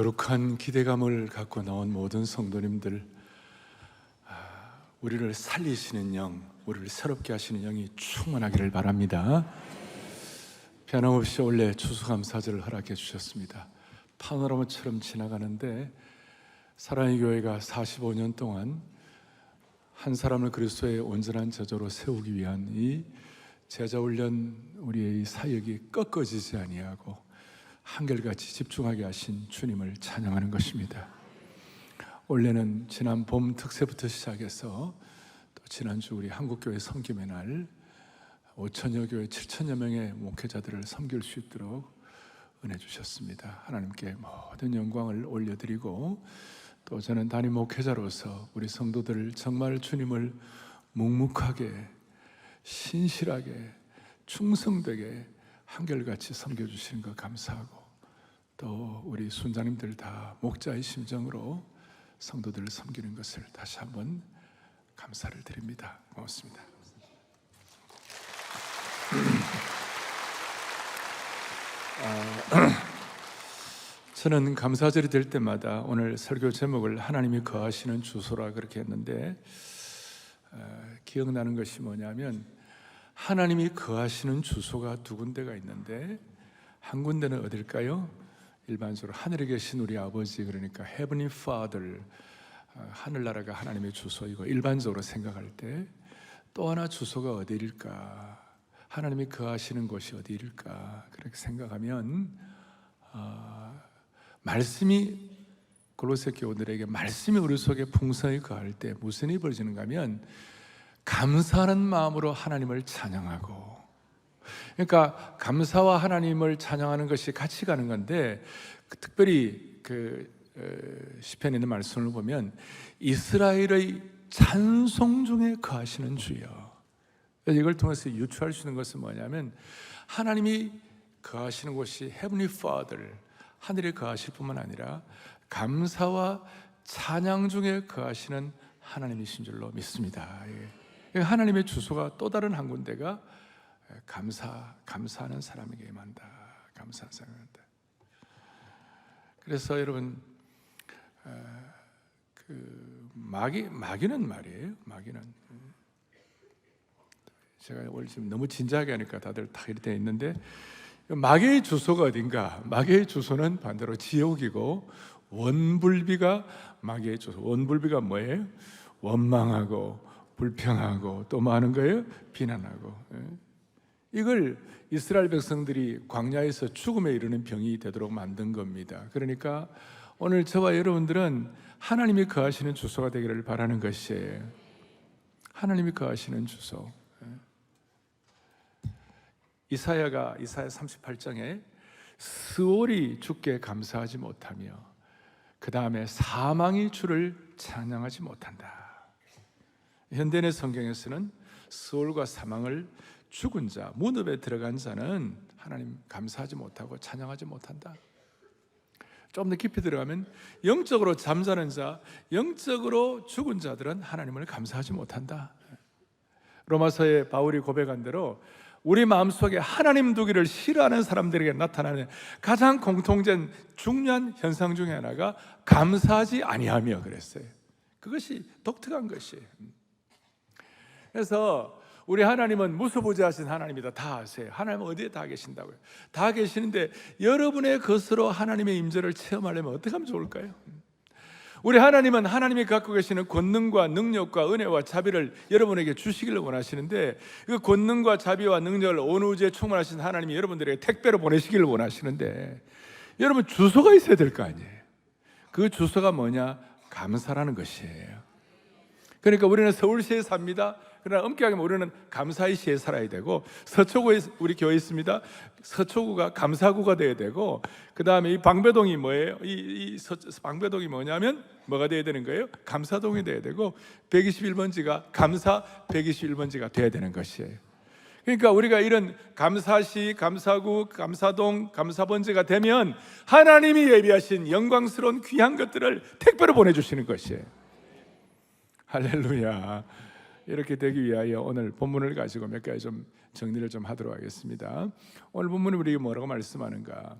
거룩한 기대감을 갖고 나온 모든 성도님들, 우리를 살리시는 영, 우리를 새롭게 하시는 영이 충만하기를 바랍니다. 변함없이 원래 추수감사절을 허락해 주셨습니다. 파노라마처럼 지나가는데 사랑의 교회가 45년 동안 한 사람을 그리스도의 온전한 제자로 세우기 위한 이 제자훈련, 우리의 이 사역이 꺾어지지 아니하고 한결같이 집중하게 하신 주님을 찬양하는 것입니다. 원래는 지난 봄 특세부터 시작해서 또 지난주 우리 한국교회 섬김의 날 5천여 교회 7천여 명의 목회자들을 섬길 수 있도록 은혜 주셨습니다. 하나님께 모든 영광을 올려드리고, 또 저는 담임 목회자로서 우리 성도들을 정말 주님을 묵묵하게, 신실하게, 충성되게 한결같이 섬겨주시는 것 감사하고, 또 우리 순장님들 다 목자의 심정으로 성도들을 섬기는 것을 다시 한번 감사를 드립니다. 고맙습니다. 저는 감사절이 될 때마다 오늘 설교 제목을 하나님이 거하시는 주소라 그렇게 했는데, 기억나는 것이 뭐냐면 하나님이 거하시는 주소가 두 군데가 있는데, 한 군데는 어딜까요? 일반적으로 하늘에 계신 우리 아버지, 그러니까 Heavenly Father, 하늘나라가 하나님의 주소이고 일반적으로 생각할 때, 또 하나 주소가 어디일까? 하나님이 거하시는 곳이 어디일까? 그렇게 생각하면 말씀이, 골로새 교우들에게 말씀이 우리 속에 풍성히 거할 때 무슨 일이 벌어지는가 하면 감사하는 마음으로 하나님을 찬양하고, 그러니까 감사와 하나님을 찬양하는 것이 같이 가는 건데, 특별히 시편에 있는 말씀을 보면 이스라엘의 찬송 중에 거하시는 주여, 이걸 통해서 유추할 수 있는 것은 뭐냐면 하나님이 거하시는 곳이 Heavenly Father, 하늘에 거하실 뿐만 아니라 감사와 찬양 중에 거하시는 하나님이신 줄로 믿습니다. 하나님의 주소가 또 다른 한 군데가 감사하는 사람에게 임한다. 감사하는 사람에게 임한다. 그래서 여러분, 마귀는 말이에요. 마귀는, 제가 오늘 지금 너무 진지하게 하니까 다들 다 이렇게 있는데, 마귀의 주소가 어딘가? 마귀의 주소는 반대로 지옥이고, 원불비가 마귀의 주소. 원불비가 뭐예요? 원망하고 불평하고 또 뭐 하는 거예요? 비난하고. 이걸 이스라엘 백성들이 광야에서 죽음에 이르는 병이 되도록 만든 겁니다. 그러니까 오늘 저와 여러분들은 하나님이 거하시는 주소가 되기를 바라는 것이에요. 하나님이 거하시는 주소. 이사야 38장에 스올이 주께 감사하지 못하며 그 다음에 사망이 주를 찬양하지 못한다. 현대의 성경에서는 스올과 사망을 죽은 자, 무덤에 들어간 자는 하나님 감사하지 못하고 찬양하지 못한다. 좀 더 깊이 들어가면 영적으로 잠자는 자, 영적으로 죽은 자들은 하나님을 감사하지 못한다. 로마서에 바울이 고백한 대로 우리 마음속에 하나님 두기를 싫어하는 사람들에게 나타나는 가장 공통된 중요한 현상 중에 하나가 감사하지 아니하며 그랬어요. 그것이 독특한 것이에요. 그래서 우리 하나님은 무소부재하신 하나님이다. 다 아세요. 하나님은 어디에 다 계신다고요? 다 계시는데 여러분의 것으로 하나님의 임재를 체험하려면 어떻게 하면 좋을까요? 우리 하나님은 하나님이 갖고 계시는 권능과 능력과 은혜와 자비를 여러분에게 주시기를 원하시는데, 그 권능과 자비와 능력을 온 우주에 충만하신 하나님이 여러분들에게 택배로 보내시기를 원하시는데, 여러분 주소가 있어야 될 거 아니에요. 그 주소가 뭐냐? 감사라는 것이에요. 그러니까 우리는 서울시에 삽니다. 그러나 엄격하게 우리는 감사의 시에 살아야 되고, 서초구에 우리 교회 있습니다. 서초구가 감사구가 돼야 되고, 그 다음에 이 방배동이 뭐예요? 방배동이 뭐냐면 뭐가 돼야 되는 거예요? 감사동이 돼야 되고, 121번지가 감사 121번지가 돼야 되는 것이에요. 그러니까 우리가 이런 감사시, 감사구, 감사동, 감사번지가 되면 하나님이 예비하신 영광스러운 귀한 것들을 택배로 보내주시는 것이에요. 할렐루야. 이렇게 되기 위하여 오늘 본문을 가지고 몇 가지 좀 정리를 좀 하도록 하겠습니다. 오늘 본문이 우리에게 뭐라고 말씀하는가?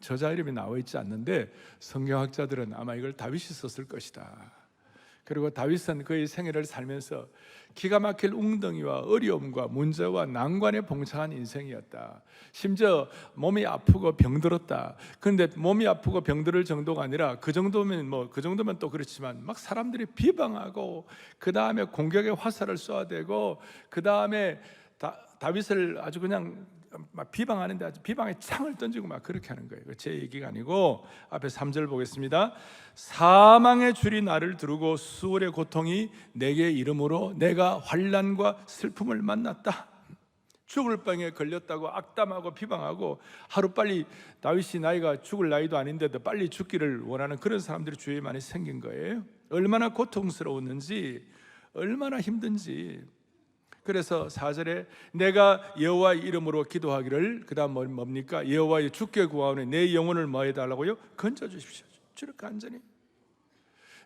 저자 이름이 나와 있지 않는데 성경학자들은 아마 이걸 다윗이 썼을 것이다. 그리고 다윗은 그의 생애를 살면서 기가 막힐 웅덩이와 어려움과 문제와 난관에 봉착한 인생이었다. 심지어 몸이 아프고 병들었다. 그런데 몸이 아프고 병들을 정도가 아니라 그 정도면 또 그렇지만 막 사람들이 비방하고 그 다음에 공격의 화살을 쏘아대고 그 다음에 다윗을 아주 그냥 막 비방하는데 아주 비방의 창을 던지고 막 그렇게 하는 거예요. 제 얘기가 아니고 앞에 3절 보겠습니다. 사망의 줄이 나를 두르고 수월의 고통이 내게 이름으로 내가 환난과 슬픔을 만났다. 죽을 병에 걸렸다고 악담하고 비방하고 하루빨리 다윗이 나이가 죽을 나이도 아닌데도 빨리 죽기를 원하는 그런 사람들이 주위에 많이 생긴 거예요. 얼마나 고통스러웠는지, 얼마나 힘든지. 그래서 4절에 내가 여호와의 이름으로 기도하기를, 그 다음 뭡니까? 여호와의 주께 구하오니 내 영혼을 뭐 해달라고요? 건져주십시오. 저렇게 간절히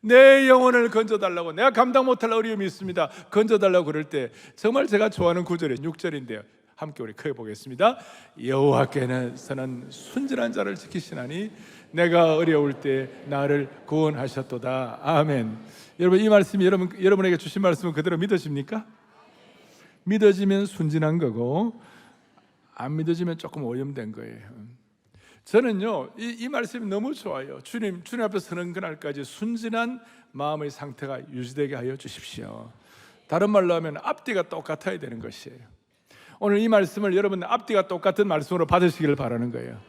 내 영혼을 건져달라고, 내가 감당 못할 어려움이 있습니다, 건져달라고 그럴 때 정말 제가 좋아하는 구절이 6절인데요. 함께 우리 크게 보겠습니다. 여호와께서는 순진한 자를 지키시나니 내가 어려울 때 나를 구원하셨도다. 아멘. 여러분, 이 말씀이 여러분에게 주신 말씀은 그대로 믿어집니까? 믿어지면 순진한 거고 안 믿어지면 조금 오염된 거예요. 저는요 이 말씀이 너무 좋아요. 주님 앞에 서는 그날까지 순진한 마음의 상태가 유지되게 하여 주십시오. 다른 말로 하면 앞뒤가 똑같아야 되는 것이에요. 오늘 이 말씀을 여러분 앞뒤가 똑같은 말씀으로 받으시기를 바라는 거예요.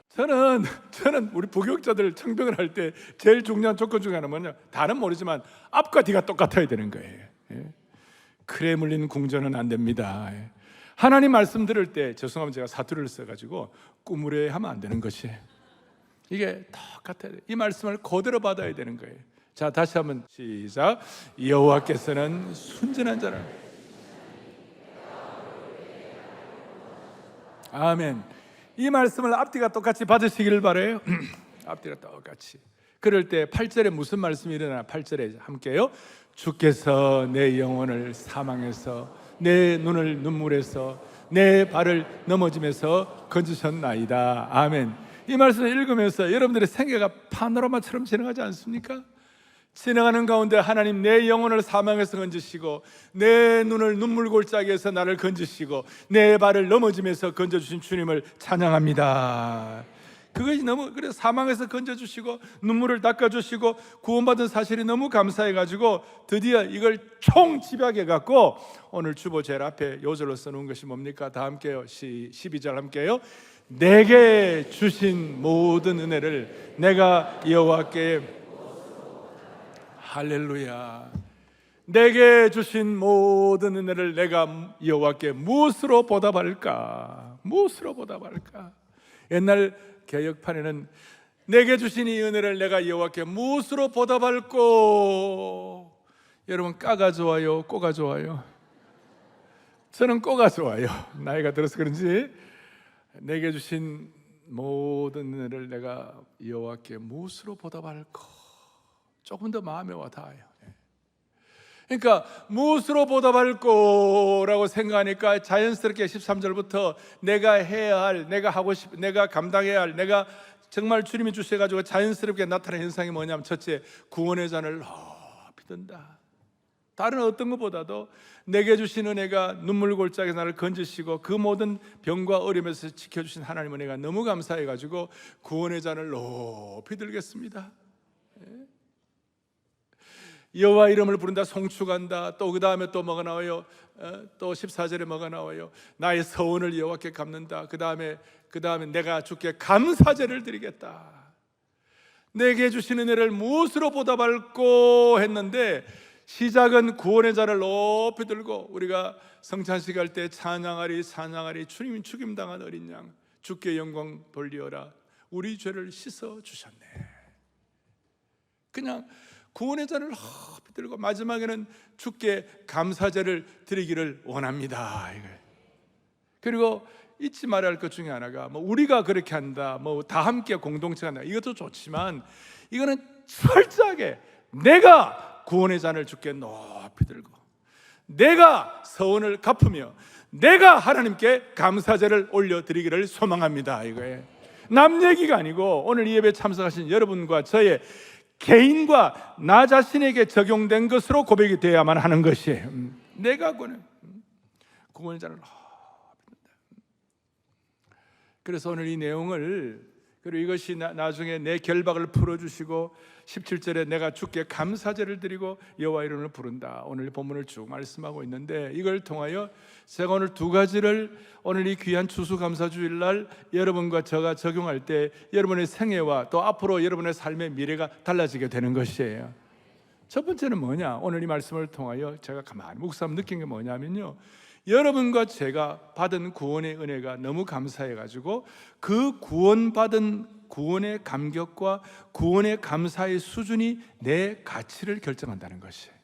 저는 우리 부교육자들 청병을 할 때 제일 중요한 조건 중에 하나는 뭐냐, 다른 모르지만 앞과 뒤가 똑같아야 되는 거예요. 크레물린 궁전은 안 됩니다. 하나님 말씀 들을 때, 죄송하면 제가 사투리를 써가지고 꾸무려 하면 안 되는 것이, 이게 똑같아야 돼요. 이 말씀을 그대로 받아야 되는 거예요. 자, 다시 한번 시작. 여호와께서는 순진한 자를, 아멘. 이 말씀을 앞뒤가 똑같이 받으시기를 바라요. 앞뒤가 똑같이. 그럴 때 8절에 무슨 말씀이 일어나? 8절에 함께요. 주께서 내 영혼을 사망에서, 내 눈을 눈물에서, 내 발을 넘어짐에서 건지셨나이다. 아멘. 이 말씀을 읽으면서 여러분들의 생애가 파노라마처럼 지나가지 않습니까? 지나가는 가운데 하나님 내 영혼을 사망에서 건지시고, 내 눈을 눈물 골짜기에서 나를 건지시고, 내 발을 넘어짐에서 건져주신 주님을 찬양합니다. 그것이 너무, 그래서 사망에서 건져주시고 눈물을 닦아주시고 구원받은 사실이 너무 감사해가지고 드디어 이걸 총집약해갖고 오늘 주보 제일 앞에 요절로 써놓은 것이 뭡니까? 다 함께요. 12절 함께요. 내게 주신 모든 은혜를 내가 여호와께, 할렐루야, 내게 주신 모든 은혜를 내가 여호와께 무엇으로 보답할까? 무엇으로 보답할까? 옛날 개역판에는 내게 주신 이 은혜를 내가 여호와께 무엇으로 보답할꼬? 여러분, 까가 좋아요? 꼬가 좋아요? 저는 꼬가 좋아요. 나이가 들어서 그런지. 내게 주신 모든 은혜를 내가 여호와께 무엇으로 보답할꼬? 조금 더 마음에 와 닿아요. 그러니까 무엇으로 보답할 거라고 생각하니까 자연스럽게 13절부터 내가 해야 할, 내가 하고 싶, 내가 감당해야 할, 내가 정말 주님이 주셔가지고 자연스럽게 나타나는 현상이 뭐냐면, 첫째, 구원의 잔을 높이 든다. 다른 어떤 것보다도 내게 주신 은혜가 눈물 골짜기에서 나를 건지시고 그 모든 병과 어려움에서 지켜주신 하나님 은혜가 너무 감사해가지고 구원의 잔을 높이 들겠습니다. 여호와 이름을 부른다, 송축한다. 또 그 다음에 또 뭐가 나와요? 또 14절에 뭐가 나와요? 나의 서원을 여호와께 갚는다. 그 다음에 내가 주께 감사제를 드리겠다. 내게 주신 은혜를 무엇으로 보답할꼬 했는데, 시작은 구원의 잔을 높이 들고 우리가 성찬식 할 때 찬양하리 주님이 죽임당한 어린 양, 주께 영광 돌리어라, 우리 죄를 씻어 주셨네. 그냥 구원의 잔을 높이 들고 마지막에는 주께 감사제를 드리기를 원합니다. 그리고 잊지 말아야 할 것 중에 하나가, 우리가 그렇게 한다, 다 함께 공동체가 한다, 이것도 좋지만 이거는 철저하게 내가 구원의 잔을 주께 높이 들고 내가 서원을 갚으며 내가 하나님께 감사제를 올려드리기를 소망합니다. 이거예요. 남 얘기가 아니고 오늘 이 예배에 참석하신 여러분과 저의 개인과 나 자신에게 적용된 것으로 고백이 되어야만 하는 것이에요. 내가 구원자를 그래서 오늘 이 내용을, 그리고 이것이 나중에 내 결박을 풀어주시고 17절에 내가 주께 감사제를 드리고 여호와 이름을 부른다, 오늘 본문을 쭉 말씀하고 있는데, 이걸 통하여 제가 오늘 두 가지를 오늘 이 귀한 추수감사주일날 여러분과 저가 적용할 때 여러분의 생애와 또 앞으로 여러분의 삶의 미래가 달라지게 되는 것이에요. 첫 번째는 뭐냐, 오늘 이 말씀을 통하여 제가 가만히 묵상하면 느낀 게 뭐냐면요, 여러분과 제가 받은 구원의 은혜가 너무 감사해가지고 그 구원받은 구원의 감격과 구원의 감사의 수준이 내 가치를 결정한다는 것이에요.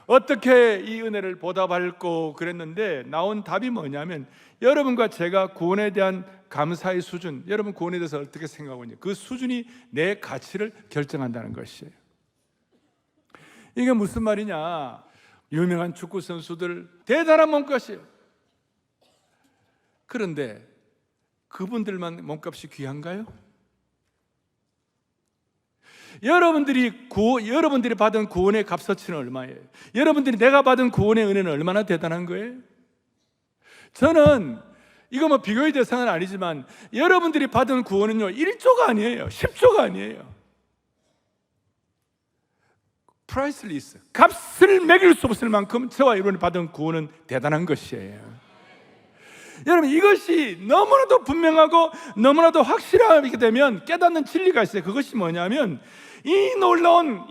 어떻게 이 은혜를 보답할고 그랬는데 나온 답이 뭐냐면, 여러분과 제가 구원에 대한 감사의 수준, 여러분 구원에 대해서 어떻게 생각하고 있냐, 그 수준이 내 가치를 결정한다는 것이에요. 이게 무슨 말이냐, 유명한 축구 선수들 대단한 몸값이에요. 그런데 그분들만 몸값이 귀한가요? 여러분들이 받은 구원의 값어치는 얼마예요? 여러분들이 내가 받은 구원의 은혜는 얼마나 대단한 거예요? 저는 이거 뭐 비교의 대상은 아니지만 여러분들이 받은 구원은요 1조가 아니에요, 10조가 아니에요. 프라이슬리스, 값을 매길 수 없을 만큼 저와 여러분이 받은 구원은 대단한 것이에요. 여러분, 이것이 너무나도 분명하고 너무나도 확실하게 되면 깨닫는 진리가 있어요. 그것이 뭐냐면, 이 놀라운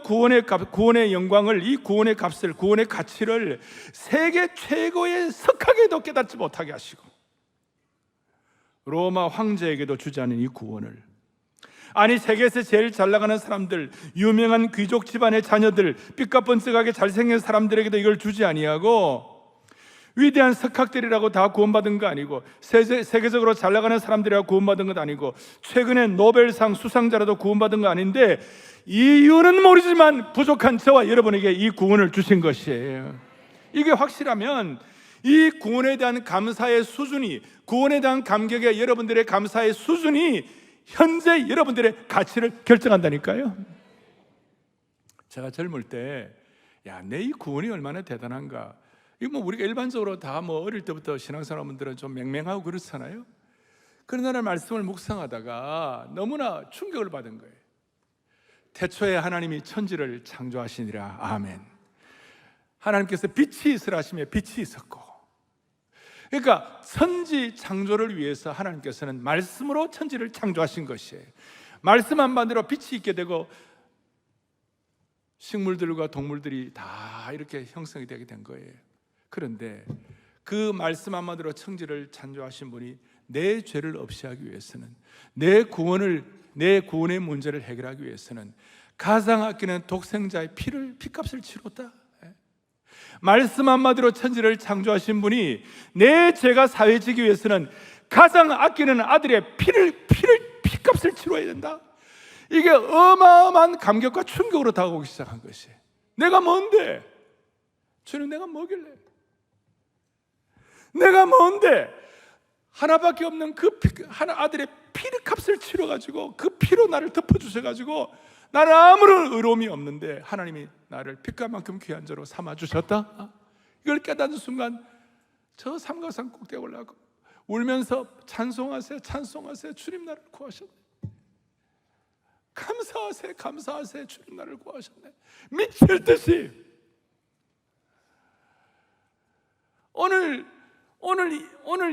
구원의 영광을, 이 구원의 값을, 구원의 가치를 세계 최고의 석학에도 깨닫지 못하게 하시고 로마 황제에게도 주지 않은 이 구원을, 아니 세계에서 제일 잘 나가는 사람들, 유명한 귀족 집안의 자녀들, 삐까뻔쩍하게 잘생긴 사람들에게도 이걸 주지 아니하고, 위대한 석학들이라고 다 구원받은 거 아니고, 세계적으로 잘 나가는 사람들이라고 구원받은 것 아니고, 최근에 노벨상 수상자라도 구원받은 거 아닌데, 이유는 모르지만 부족한 저와 여러분에게 이 구원을 주신 것이에요. 이게 확실하면 이 구원에 대한 감사의 수준이, 구원에 대한 감격의 여러분들의 감사의 수준이 현재 여러분들의 가치를 결정한다니까요. 제가 젊을 때, 내 이 구원이 얼마나 대단한가, 이거 뭐 우리가 일반적으로 다 뭐 어릴 때부터 신앙사람들은 좀 맹맹하고 그렇잖아요. 그러나 말씀을 묵상하다가 너무나 충격을 받은 거예요. 태초에 하나님이 천지를 창조하시니라. 아멘. 하나님께서 빛이 있으라 하시며 빛이 있었고, 그러니까 천지 창조를 위해서 하나님께서는 말씀으로 천지를 창조하신 것이에요. 말씀 한마디로 빛이 있게 되고 식물들과 동물들이 다 이렇게 형성이 되게 된 거예요. 그런데 그 말씀 한마디로 천지를 창조하신 분이 내 죄를 없이 하기 위해서는, 내 구원의 문제를 해결하기 위해서는 가장 아끼는 독생자의 피값을 치렀다. 말씀 한마디로 천지를 창조하신 분이 내 죄가 사해지기 위해서는 가장 아끼는 아들의 피값을 치러야 된다. 이게 어마어마한 감격과 충격으로 다가오기 시작한 것이에요. 내가 뭔데? 주님, 내가 뭐길래? 내가 뭔데? 하나밖에 없는 그 아들의 피값을 치러가지고 그 피로 나를 덮어주셔가지고 나는 아무런 의로움이 없는데 하나님이 나를 피값만큼 귀한 자로 삼아주셨다. 이걸 깨닫는 순간 저 삼각산 꼭대기에 올라가고 울면서 찬송하세요, 찬송하세요, 주님 나를 구하셨네. 감사하세요, 감사하세요, 주님 나를 구하셨네. 미칠 듯이 오늘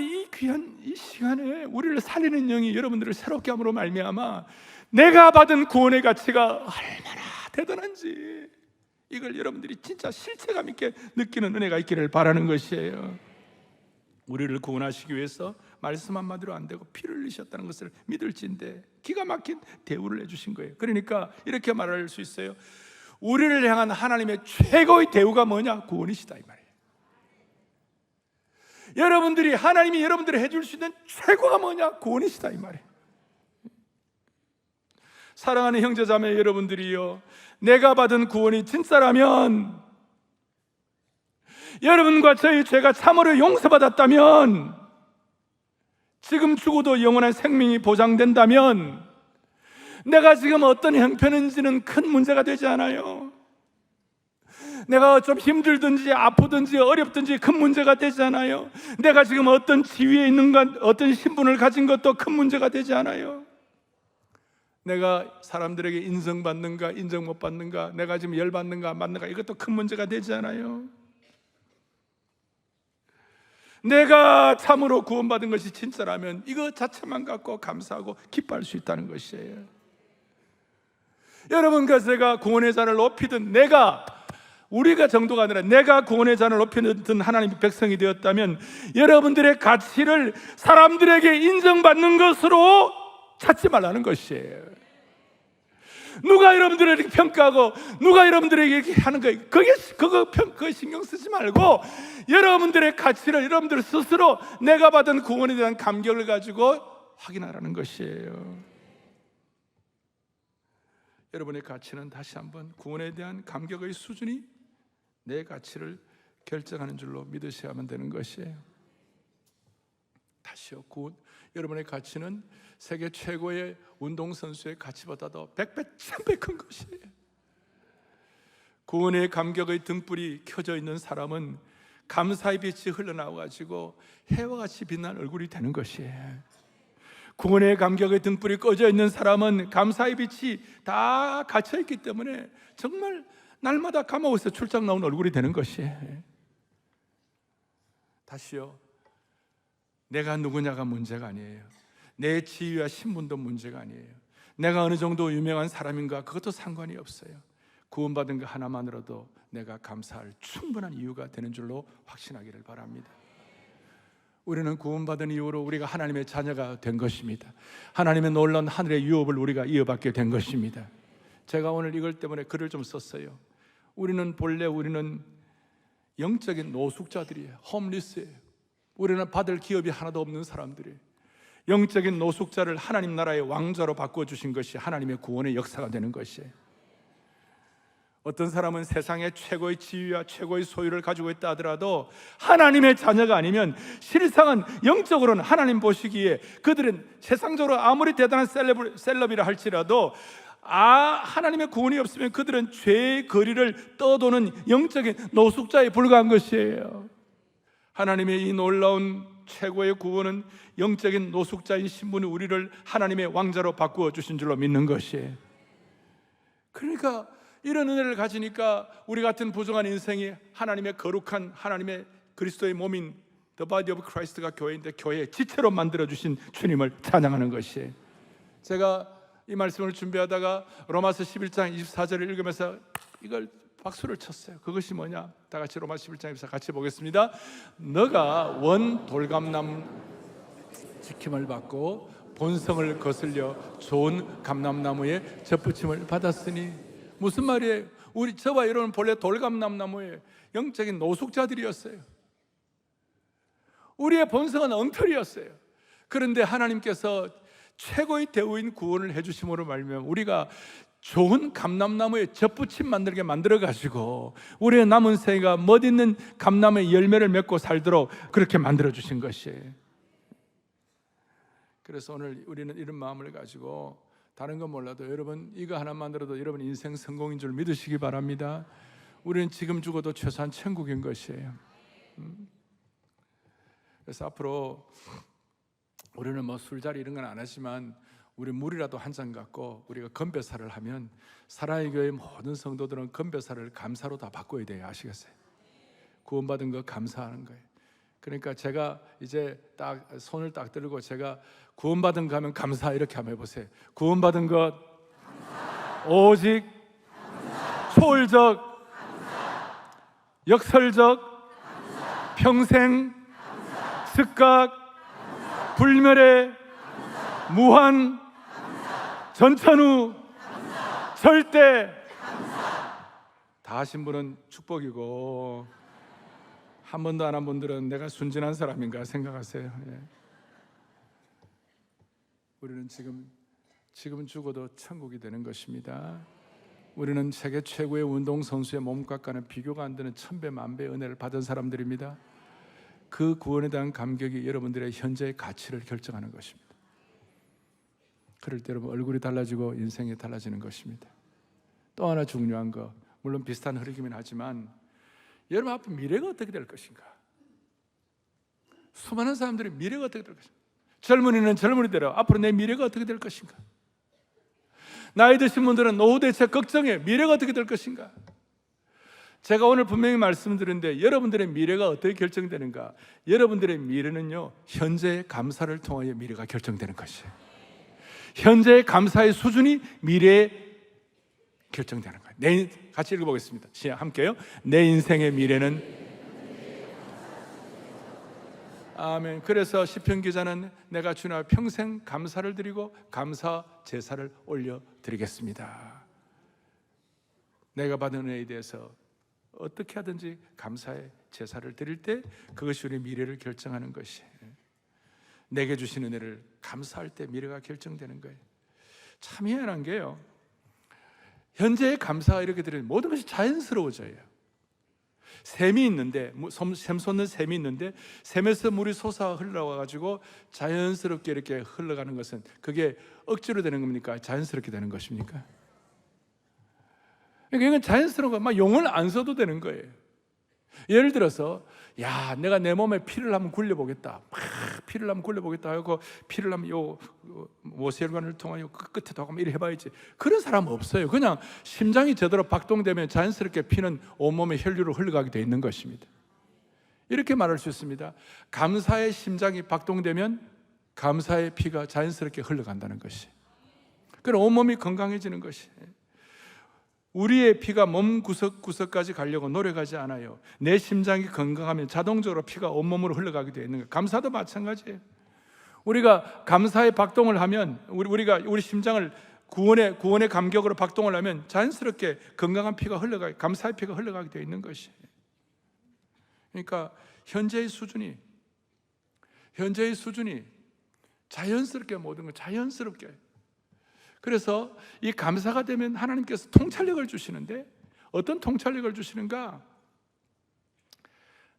이 귀한 이 시간에 우리를 살리는 영이 여러분들을 새롭게 함으로 말미암아 내가 받은 구원의 가치가 얼마나 대단한지, 이걸 여러분들이 진짜 실체감 있게 느끼는 은혜가 있기를 바라는 것이에요. 우리를 구원하시기 위해서 말씀 한마디로 안 되고 피를 흘리셨다는 것을 믿을진데 기가 막힌 대우를 해주신 거예요. 그러니까 이렇게 말할 수 있어요. 우리를 향한 하나님의 최고의 대우가 뭐냐? 구원이시다 이 말이에요. 하나님이 여러분들이 해줄 수 있는 최고가 뭐냐? 구원이시다 이 말이에요. 사랑하는 형제자매 여러분들이요, 내가 받은 구원이 진짜라면, 여러분과 저희 죄가 참으로 용서받았다면 지금 죽어도 영원한 생명이 보장된다면 내가 지금 어떤 형편인지는 큰 문제가 되지 않아요. 내가 좀 힘들든지 아프든지 어렵든지 큰 문제가 되지 않아요. 내가 지금 어떤 지위에 있는가, 어떤 신분을 가진 것도 큰 문제가 되지 않아요. 내가 사람들에게 인정받는가 인정 못 받는가, 내가 지금 열받는가 안 받는가, 이것도 큰 문제가 되지 않아요. 내가 참으로 구원받은 것이 진짜라면 이거 자체만 갖고 감사하고 기뻐할 수 있다는 것이에요. 여러분과 제가 구원의 잔을 높이든, 우리가 정도가 아니라 내가 구원의 잔을 높이든 하나님의 백성이 되었다면 여러분들의 가치를 사람들에게 인정받는 것으로 찾지 말라는 것이에요. 누가 여러분들을 이렇게 평가하고 누가 여러분들에게 이렇게 하는 거예요. 그거 신경 쓰지 말고 여러분들의 가치를 여러분들 스스로 내가 받은 구원에 대한 감격을 가지고 확인하라는 것이에요. 여러분의 가치는 다시 한번 구원에 대한 감격의 수준이 내 가치를 결정하는 줄로 믿으셔야만 되는 것이에요. 다시요, 여러분의 가치는 세계 최고의 운동선수의 가치보다도 100배, 1000배 큰 것이에요. 구원의 감격의 등불이 켜져 있는 사람은 감사의 빛이 흘러나와가지고 해와 같이 빛난 얼굴이 되는 것이에요. 구원의 감격의 등불이 꺼져 있는 사람은 감사의 빛이 다 갇혀있기 때문에 정말 날마다 감옥에서 출장 나온 얼굴이 되는 것이에요. 다시요, 내가 누구냐가 문제가 아니에요. 내 지위와 신분도 문제가 아니에요. 내가 어느 정도 유명한 사람인가, 그것도 상관이 없어요. 구원받은 것 하나만으로도 내가 감사할 충분한 이유가 되는 줄로 확신하기를 바랍니다. 우리는 구원받은 이후로 우리가 하나님의 자녀가 된 것입니다. 하나님의 놀라운 하늘의 유업을 우리가 이어받게 된 것입니다. 제가 오늘 이걸 때문에 글을 좀 썼어요. 우리는 영적인 노숙자들이에요. 홈리스예요. 우리는 받을 기업이 하나도 없는 사람들이에요. 영적인 노숙자를 하나님 나라의 왕자로 바꿔주신 것이 하나님의 구원의 역사가 되는 것이에요. 어떤 사람은 세상의 최고의 지위와 최고의 소유를 가지고 있다 하더라도 하나님의 자녀가 아니면 실상은 영적으로는 하나님 보시기에 그들은 세상적으로 아무리 대단한 셀럽이라 할지라도 하나님의 구원이 없으면 그들은 죄의 거리를 떠도는 영적인 노숙자에 불과한 것이에요. 하나님의 이 놀라운 최고의 구원은 영적인 노숙자인 신분이 우리를 하나님의 왕자로 바꾸어 주신 줄로 믿는 것이에요. 그러니까 이런 은혜를 가지니까 우리 같은 부정한 인생이 하나님의 거룩한 하나님의 그리스도의 몸인 The Body of Christ가 교회인데 교회의 지체로 만들어주신 주님을 찬양하는 것이에요. 제가 이 말씀을 준비하다가 로마서 11장 24절을 읽으면서 이걸 박수를 쳤어요. 그것이 뭐냐? 다 같이 로마서 11장 24절 같이 보겠습니다. 너가 원 돌감남 지킴을 받고 본성을 거슬려 좋은 감람나무에 젖붙임을 받았으니, 무슨 말이에요? 저와 여러분은 본래 돌감람나무의 영적인 노숙자들이었어요. 우리의 본성은 엉터리였어요. 그런데 하나님께서 최고의 대우인 구원을 해주심으로 말미암아 우리가 좋은 감람나무에 젖붙임 만들게 만들어가지고 우리의 남은 생애가 멋있는 감람의 열매를 맺고 살도록 그렇게 만들어주신 것이에요. 그래서 오늘 우리는 이런 마음을 가지고 다른 건 몰라도 여러분 이거 하나만으로도 여러분 인생 성공인 줄 믿으시기 바랍니다. 우리는 지금 죽어도 최소한 천국인 것이에요. 그래서 앞으로 우리는 뭐 술자리 이런 건 안 하지만 우리 물이라도 한 잔 갖고 우리가 건배사를 하면 사랑의 교회 모든 성도들은 건배사를 감사로 다 바꿔야 돼요. 아시겠어요? 구원받은 거 감사하는 거예요. 그러니까 제가 이제 딱 손을 딱 들고 제가 구원받은 거 하면 감사 이렇게 한번 해보세요. 구원받은 것 감사. 오직 감사. 초월적 감사. 역설적 감사. 평생 감사. 즉각 감사. 불멸의 감사. 무한 감사. 전천후 감사. 절대 감사. 다 하신 분은 축복이고 한 번도 안 한 분들은 내가 순진한 사람인가 생각하세요. 예. 우리는 지금 죽어도 천국이 되는 것입니다. 우리는 세계 최고의 운동선수의 몸값과는 비교가 안 되는 1000배, 10,000배 은혜를 받은 사람들입니다. 그 구원에 대한 감격이 여러분들의 현재의 가치를 결정하는 것입니다. 그럴 때 여러분 얼굴이 달라지고 인생이 달라지는 것입니다. 또 하나 중요한 거, 물론 비슷한 흐름이긴 하지만 여러분 앞으로 미래가 어떻게 될 것인가? 수많은 사람들이 미래가 어떻게 될 것인가? 젊은이는 젊은이대로 앞으로 내 미래가 어떻게 될 것인가? 나이 드신 분들은 노후 대책 걱정해. 미래가 어떻게 될 것인가? 제가 오늘 분명히 말씀드렸는데 여러분들의 미래가 어떻게 결정되는가? 여러분들의 미래는요, 현재의 감사를 통하여 미래가 결정되는 것이에요. 현재의 감사의 수준이 미래에 결정되는 거예요. 같이 읽어보겠습니다. 시작, 함께요. 내 인생의 미래는 아멘. 그래서 시편 기자는 내가 주님 앞에 평생 감사를 드리고 감사 제사를 올려드리겠습니다. 내가 받은 은혜에 대해서 어떻게 하든지 감사의 제사를 드릴 때 그것이 우리 미래를 결정하는 것이에요. 내게 주신 은혜를 감사할 때 미래가 결정되는 거예요. 참 희한한 게요, 현재의 감사가 이렇게 드리는 모든 것이 자연스러워져요. 샘이 있는데, 샘 솟는 샘이 있는데 샘에서 물이 솟아 흘러와가지고 자연스럽게 이렇게 흘러가는 것은 그게 억지로 되는 겁니까? 자연스럽게 되는 것입니까? 그러니까 이건 자연스러운 거, 막 용을 안 써도 되는 거예요. 예를 들어서 내가 내 몸에 피를 한번 굴려보겠다, 막 피를 한번 굴려보겠다 하고 피를 한번 요 모세혈관을 통하여 그 끝에 하고 이렇게 해봐야지. 그런 사람 없어요. 그냥 심장이 제대로 박동되면 자연스럽게 피는 온몸에 혈류로 흘러가게 되어 있는 것입니다. 이렇게 말할 수 있습니다. 감사의 심장이 박동되면 감사의 피가 자연스럽게 흘러간다는 것이, 그럼 온몸이 건강해지는 것이. 우리의 피가 몸 구석구석까지 가려고 노력하지 않아요. 내 심장이 건강하면 자동적으로 피가 온몸으로 흘러가게 되어 있는 거예요. 감사도 마찬가지예요. 우리가 감사의 박동을 하면, 우리 심장을 구원의 감격으로 박동을 하면 자연스럽게 건강한 피가 감사의 피가 흘러가게 되어 있는 것이에요. 그러니까 현재의 수준이 자연스럽게, 모든 걸 자연스럽게. 그래서 이 감사가 되면 하나님께서 통찰력을 주시는데, 어떤 통찰력을 주시는가?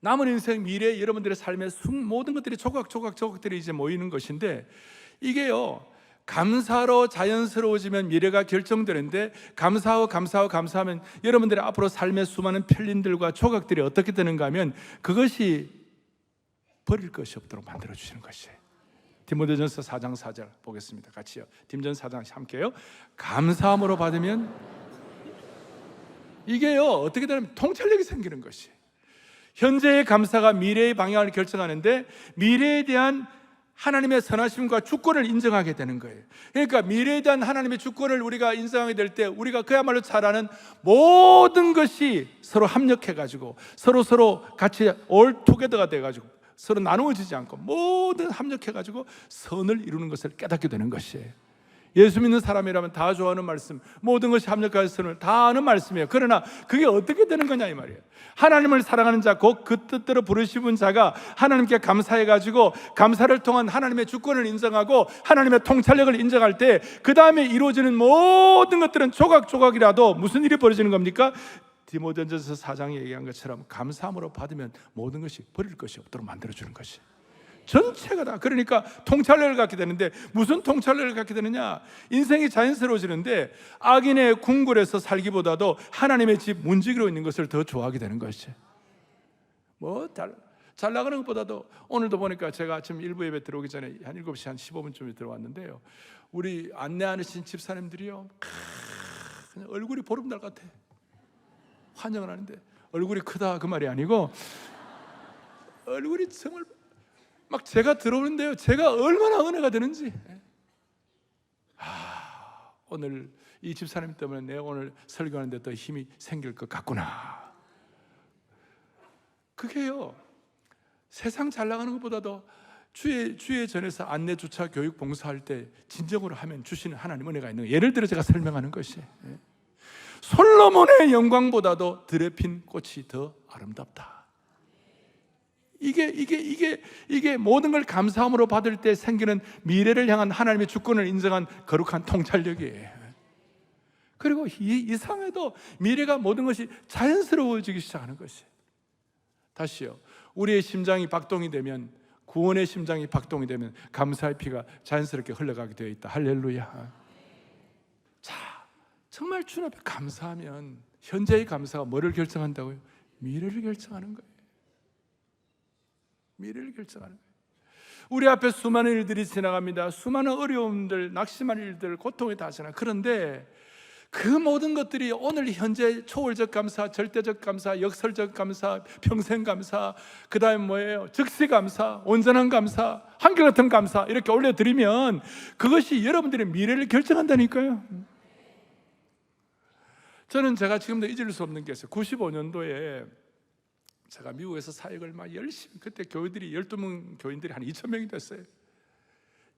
남은 인생 미래 여러분들의 삶의 모든 것들이 조각들이 이제 모이는 것인데, 이게요, 감사로 자연스러워지면 미래가 결정되는데, 감사하면 여러분들의 앞으로 삶의 수많은 편린들과 조각들이 어떻게 되는가 하면 그것이 버릴 것이 없도록 만들어 주시는 것이에요. 디모데전서 4장 4절 보겠습니다. 같이요. 디모데전서 4장 함께요. 감사함으로 받으면, 이게요, 어떻게 되냐면 통찰력이 생기는 것이. 현재의 감사가 미래의 방향을 결정하는데, 미래에 대한 하나님의 선하심과 주권을 인정하게 되는 거예요. 그러니까 미래에 대한 하나님의 주권을 우리가 인정하게 될 때, 우리가 그야말로 잘 아는 모든 것이 서로 합력해가지고 서로 같이 올 투게더가 돼가지고 서로 나누어지지 않고 모든 합력해가지고 선을 이루는 것을 깨닫게 되는 것이에요. 예수 믿는 사람이라면 다 좋아하는 말씀, 모든 것이 합력하여 선을 다 아는 말씀이에요. 그러나 그게 어떻게 되는 거냐 이 말이에요. 하나님을 사랑하는 자, 곧 그 뜻대로 부르시는 자가 하나님께 감사해가지고 감사를 통한 하나님의 주권을 인정하고 하나님의 통찰력을 인정할 때, 그 다음에 이루어지는 모든 것들은 조각조각이라도 무슨 일이 벌어지는 겁니까? 디모데전서 4장에 얘기한 것처럼 감사함으로 받으면 모든 것이 버릴 것이 없도록 만들어주는 것이, 전체가 다. 그러니까 통찰력을 갖게 되는데, 무슨 통찰력을 갖게 되느냐? 인생이 자연스러워지는데 악인의 궁궐에서 살기보다도 하나님의 집 문지기로 있는 것을 더 좋아하게 되는 것이. 잘 나가는 것보다도, 오늘도 보니까 제가 아침 일부 예배 들어오기 전에 한 7시 한 15분쯤에 들어왔는데요, 우리 안내하신 집사님들이요, 그냥 얼굴이 보름달 같아. 환영을 하는데 얼굴이 크다 그 말이 아니고, 얼굴이 정말 막 제가 들어오는데요, 제가 얼마나 은혜가 되는지. 오늘 이 집사님 때문에 내가 오늘 설교하는데 더 힘이 생길 것 같구나. 그게요, 세상 잘 나가는 것보다도 주의 전에서 안내 주차 교육 봉사할 때 진정으로 하면 주시는 하나님 은혜가 있는 거예요. 예를 들어 제가 설명하는 것이, 솔로몬의 영광보다도 들에 핀 꽃이 더 아름답다. 이게 모든 걸 감사함으로 받을 때 생기는 미래를 향한 하나님의 주권을 인정한 거룩한 통찰력이에요. 그리고 이 이상에도 미래가 모든 것이 자연스러워지기 시작하는 것이. 다시요. 우리의 심장이 박동이 되면, 구원의 심장이 박동이 되면 감사의 피가 자연스럽게 흘러가게 되어 있다. 할렐루야. 자, 정말 주님 앞에 감사하면 현재의 감사가 뭐를 결정한다고요? 미래를 결정하는 거예요. 미래를 결정하는 거예요. 우리 앞에 수많은 일들이 지나갑니다. 수많은 어려움들, 낙심한 일들, 고통이 다 지나. 그런데 그 모든 것들이 오늘 현재 초월적 감사, 절대적 감사, 역설적 감사, 평생 감사, 그 다음에 뭐예요? 즉시 감사, 온전한 감사, 한결같은 감사 이렇게 올려드리면 그것이 여러분들의 미래를 결정한다니까요. 저는 제가 지금도 잊을 수 없는 게 있어요. 95년도에 제가 미국에서 사역을 막 열심히, 그때 교회들이 12명 교인들이 한 2,000명이 됐어요.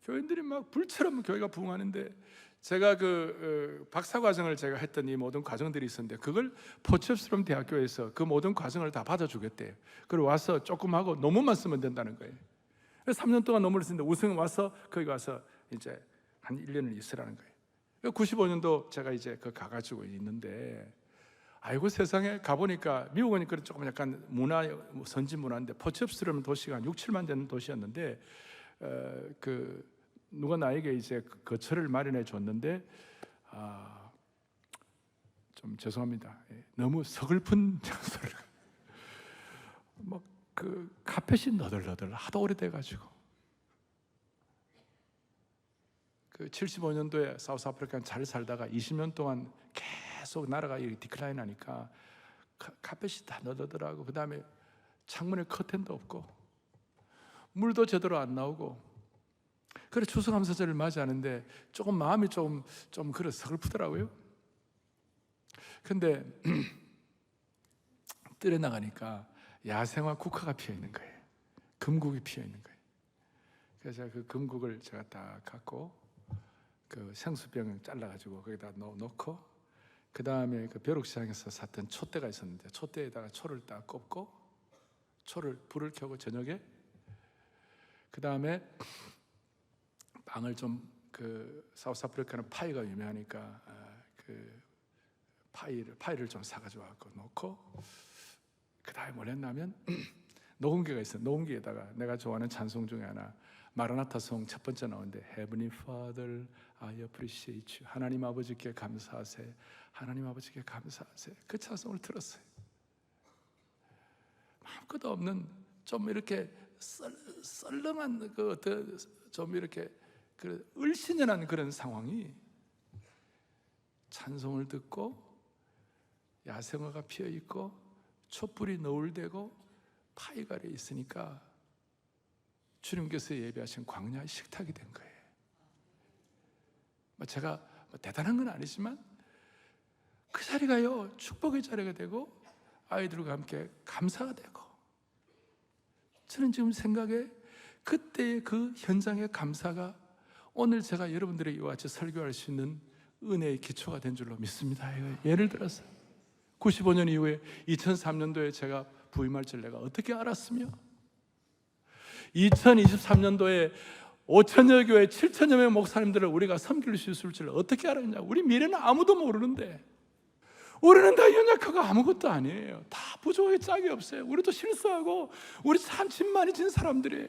교인들이 막 불처럼 교회가 부흥하는데, 제가 그 박사과정을 제가 했던 이 모든 과정들이 있었는데 그걸 포츠업스럼 대학교에서 그 모든 과정을 다 받아주겠대요. 그리고 와서 조금 하고 논문만 쓰면 된다는 거예요. 그래서 3년 동안 논문을 쓰는데 우선 와서 거기 가서 이제 한 1년을 있으라는 거예요. 95년도 제가 이제 그 가가지고 있는데, 아이고 세상에 가보니까 미국은 그런 조금 약간 문화, 선진 문화인데 포츠업스럼 도시가 한 6, 7만 되는 도시였는데 누가 나에게 이제 거처를 마련해 줬는데 좀 죄송합니다. 너무 서글픈 장소를 막 그 카펫이 너덜너덜 하도 오래돼가지고, 그 75년도에 사우스아프리카 잘 살다가 20년 동안 계속 나라가 디클라인 하니까 카펫이 다 너덜너덜하고, 그 다음에 창문에 커튼도 없고 물도 제대로 안 나오고, 그래 추수감사절을 맞이하는데 조금 마음이 좀 그래 서글프더라고요. 근데 뜰에 나가니까 야생화 국화가 피어 있는 거예요. 금국이 피어 있는 거예요. 그래서 제가 그 금국을 제가 딱 갖고 그 생수병을 잘라가지고 거기다 넣고, 그 다음에 그 벼룩시장에서 샀던 촛대가 있었는데 촛대에다가 초를 딱 꼽고, 불을 켜고 저녁에, 그 다음에 빵을 좀, 그 사우스아프리카는 파이가 유명하니까 그 파이를 좀 사가지고 갖고 놓고, 그 다음에 뭘 했냐면 녹음기가 있어요. 녹음기에다가 내가 좋아하는 찬송 중에 하나, 마라나타송 첫 번째 나오는데 Heavenly Father, I appreciate you. 하나님 아버지께 감사하세. 하나님 아버지께 감사하세. 그 찬송을 들었어요. 아무것도 없는 좀 이렇게 썰렁한 좀 이렇게 그 을신연한 그런 상황이, 찬송을 듣고 야생화가 피어 있고 촛불이 너울대고 파이가 있으니까 주님께서 예배하신 광야의 식탁이 된 거예요. 제가 대단한 건 아니지만 그 자리가요 축복의 자리가 되고 아이들과 함께 감사가 되고, 저는 지금 생각에 그때의 그 현장의 감사가 오늘 제가 여러분들에게 이와 같이 설교할 수 있는 은혜의 기초가 된 줄로 믿습니다. 예를 들어서 95년 이후에 2003년도에 제가 부임할 줄 내가 어떻게 알았으며, 2023년도에 5천여 교회 7천여 명 목사님들을 우리가 섬길 수 있을 줄 어떻게 알았냐. 우리 미래는 아무도 모르는데, 우리는 다 연약하고 아무것도 아니에요. 다 부족하게 짝이 없어요. 우리도 실수하고 우리 참 짐 많이 진 사람들이에요.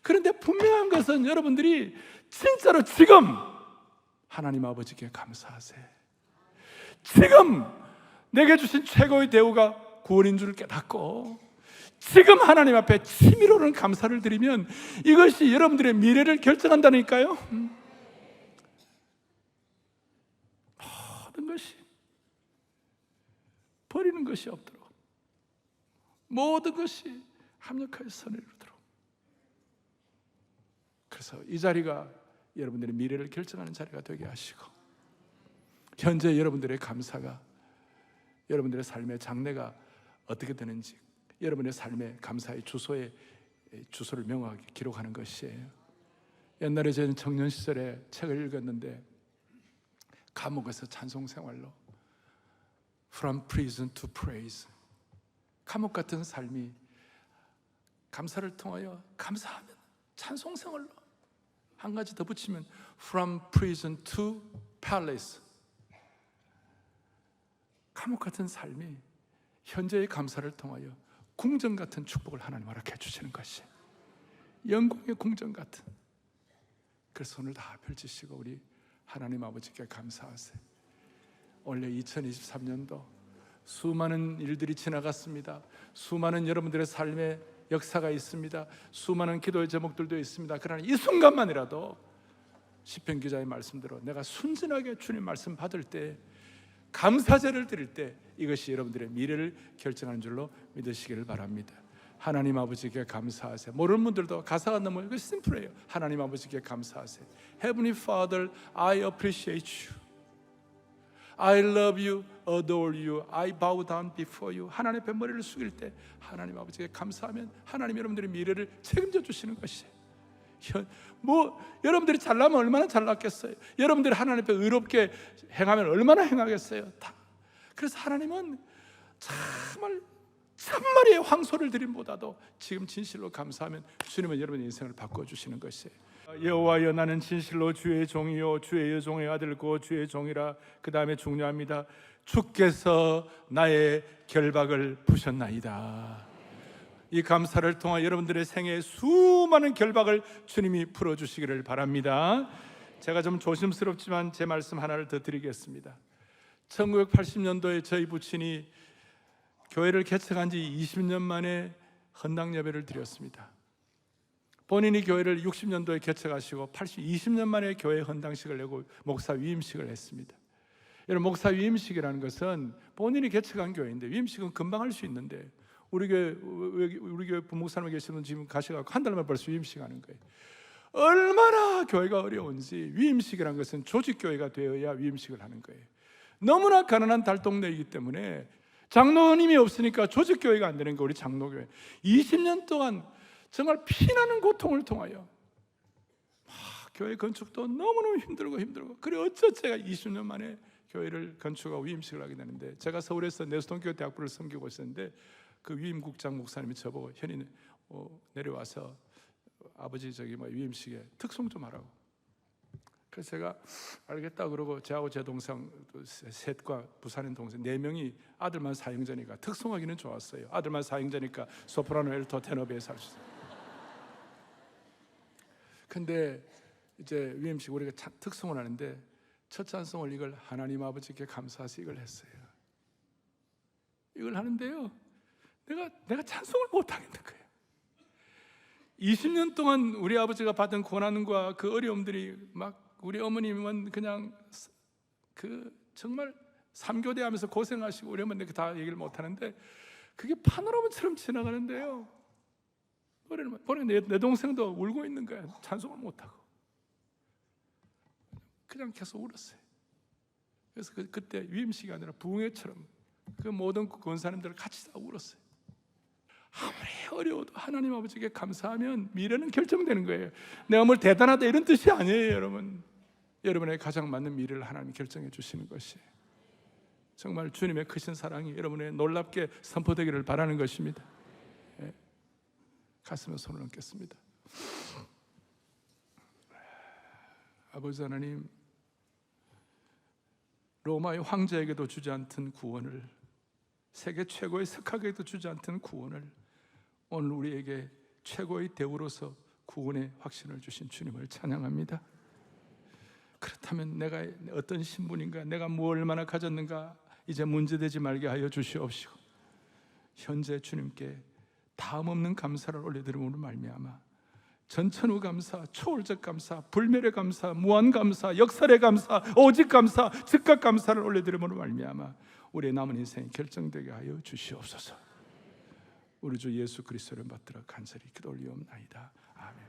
그런데 분명한 것은 여러분들이 진짜로 지금 하나님 아버지께 감사하세요. 지금 내게 주신 최고의 대우가 구원인 줄 깨닫고 지금 하나님 앞에 치밀어오는 감사를 드리면 이것이 여러분들의 미래를 결정한다니까요. 모든 것이, 버리는 것이 없도록 모든 것이 합력하여 선을 이루도록. 그래서 이 자리가 여러분들의 미래를 결정하는 자리가 되게 하시고, 현재 여러분들의 감사가 여러분들의 삶의 장래가 어떻게 되는지 여러분의 삶의 감사의 주소를 명확하게 기록하는 것이에요. 옛날에 저는 청년 시절에 책을 읽었는데, 감옥에서 찬송 생활로 From prison to praise, 감옥 같은 삶이 감사를 통하여 감사하면 찬송 생활로, 한 가지 더 붙이면 From prison to palace, 감옥 같은 삶이 현재의 감사를 통하여 궁전 같은 축복을 하나님 허락해 주시는 것이 영광의 궁전 같은. 그 손을 다 펼치시고 우리 하나님 아버지께 감사하세요. 원래 2023년도 수많은 일들이 지나갔습니다. 수많은 여러분들의 삶의 역사가 있습니다. 수많은 기도의 제목들도 있습니다. 그러나 이 순간만이라도 시편 기자의 말씀대로 내가 순진하게 주님 말씀 받을 때, 감사제를 드릴 때 이것이 여러분들의 미래를 결정하는 줄로 믿으시기를 바랍니다. 하나님 아버지께 감사하세요. 모르는 분들도 가사가 너무 심플해요. 하나님 아버지께 감사하세요. Heavenly Father, I appreciate you. I love you, adore you, I bow down before you. 하나님 앞에 머리를 숙일 때 하나님 아버지께 감사하면 하나님 여러분들의 미래를 책임져 주시는 것이에요. 여러분들이 잘나면 얼마나 잘났겠어요. 여러분들이 하나님 앞에 의롭게 행하면 얼마나 행하겠어요. 다. 그래서 하나님은 정말 천마리의 황소를 드림보다도 지금 진실로 감사하면 주님은 여러분의 인생을 바꿔주시는 것이에요. 여호와여, 나는 진실로 주의 종이요 주의 여종의 아들고 주의 종이라. 그 다음에 중요합니다. 주께서 나의 결박을 푸셨나이다. 이 감사를 통해 여러분들의 생애에 수많은 결박을 주님이 풀어주시기를 바랍니다. 제가 좀 조심스럽지만 제 말씀 하나를 더 드리겠습니다. 1980년도에 저희 부친이 교회를 개척한 지 20년 만에 헌당 예배를 드렸습니다. 본인이 교회를 60년도에 개척하시고 20년 만에 교회 헌당식을 내고 목사 위임식을 했습니다. 여러분, 목사 위임식이라는 것은 본인이 개척한 교회인데, 위임식은 금방 할 수 있는데 우리 교회 부목사님 계시는 지금 가셔서 한 달만 벌써 위임식 하는 거예요. 얼마나 교회가 어려운지. 위임식이라는 것은 조직교회가 되어야 위임식을 하는 거예요. 너무나 가난한 달동네이기 때문에 장로님이 없으니까 조직교회가 안 되는 거. 우리 장로교회 20년 동안 정말 피나는 고통을 통하여 교회 건축도 너무너무 힘들고 그래 어쩌 제가 20년 만에 교회를 건축하고 위임식을 하게 되는데, 제가 서울에서 내수동교회 대학부를 섬기고 있었는데 그 위임국장 목사님이 저보고 현이 내려와서 아버지 위임식에 특송 좀 하라고. 그래서 제가 알겠다 그러고 저하고 제 동생 셋과 부산인 동생 4명이 아들만 사형자니까 특송하기는 좋았어요. 아들만 사형자니까 소프라노, 엘토, 테너 베이스 할 수 있어요. 근데 이제 위임식 우리가 특송을 하는데 첫 찬송을 이걸 하나님 아버지께 감사해서 이걸 했어요. 이걸 하는데요, 내가 찬송을 못 하겠는 거예요. 20년 동안 우리 아버지가 받은 고난과 그 어려움들이 막 우리 어머님은 그냥 정말 3교대 하면서 고생하시고 우리 어머니 다 얘기를 못 하는데 그게 파노라마처럼 지나가는데요, 노래를 보니까 내 동생도 울고 있는 거야. 찬송을 못 하고 그냥 계속 울었어요. 그래서 그때 위임식이 아니라 부흥회처럼 그 모든 권사님들 같이 다 울었어요. 아무리 어려워도 하나님 아버지께 감사하면 미래는 결정되는 거예요. 내가 뭘 대단하다 이런 뜻이 아니에요. 여러분, 여러분의 가장 맞는 미래를 하나님이 결정해 주시는 것이 정말 주님의 크신 사랑이 여러분의 놀랍게 선포되기를 바라는 것입니다. 예. 가슴에 손을 얹겠습니다. 아버지 하나님, 로마의 황제에게도 주지 않던 구원을, 세계 최고의 석학에게도 주지 않던 구원을 오늘 우리에게 최고의 대우로서 구원의 확신을 주신 주님을 찬양합니다. 그렇다면 내가 어떤 신분인가, 내가 뭘 얼마나 가졌는가 이제 문제되지 말게 하여 주시옵시고, 현재 주님께 다음 없는 감사를 올려드림으로 말미암아 전천후 감사, 초월적 감사, 불멸의 감사, 무한 감사, 역설의 감사, 오직 감사, 즉각 감사를 올려드림으로 말미암아 우리의 남은 인생이 결정되게 하여 주시옵소서. 우리 주 예수 그리스도를 받들어 간절히 기도 올리옵나이다. 아멘.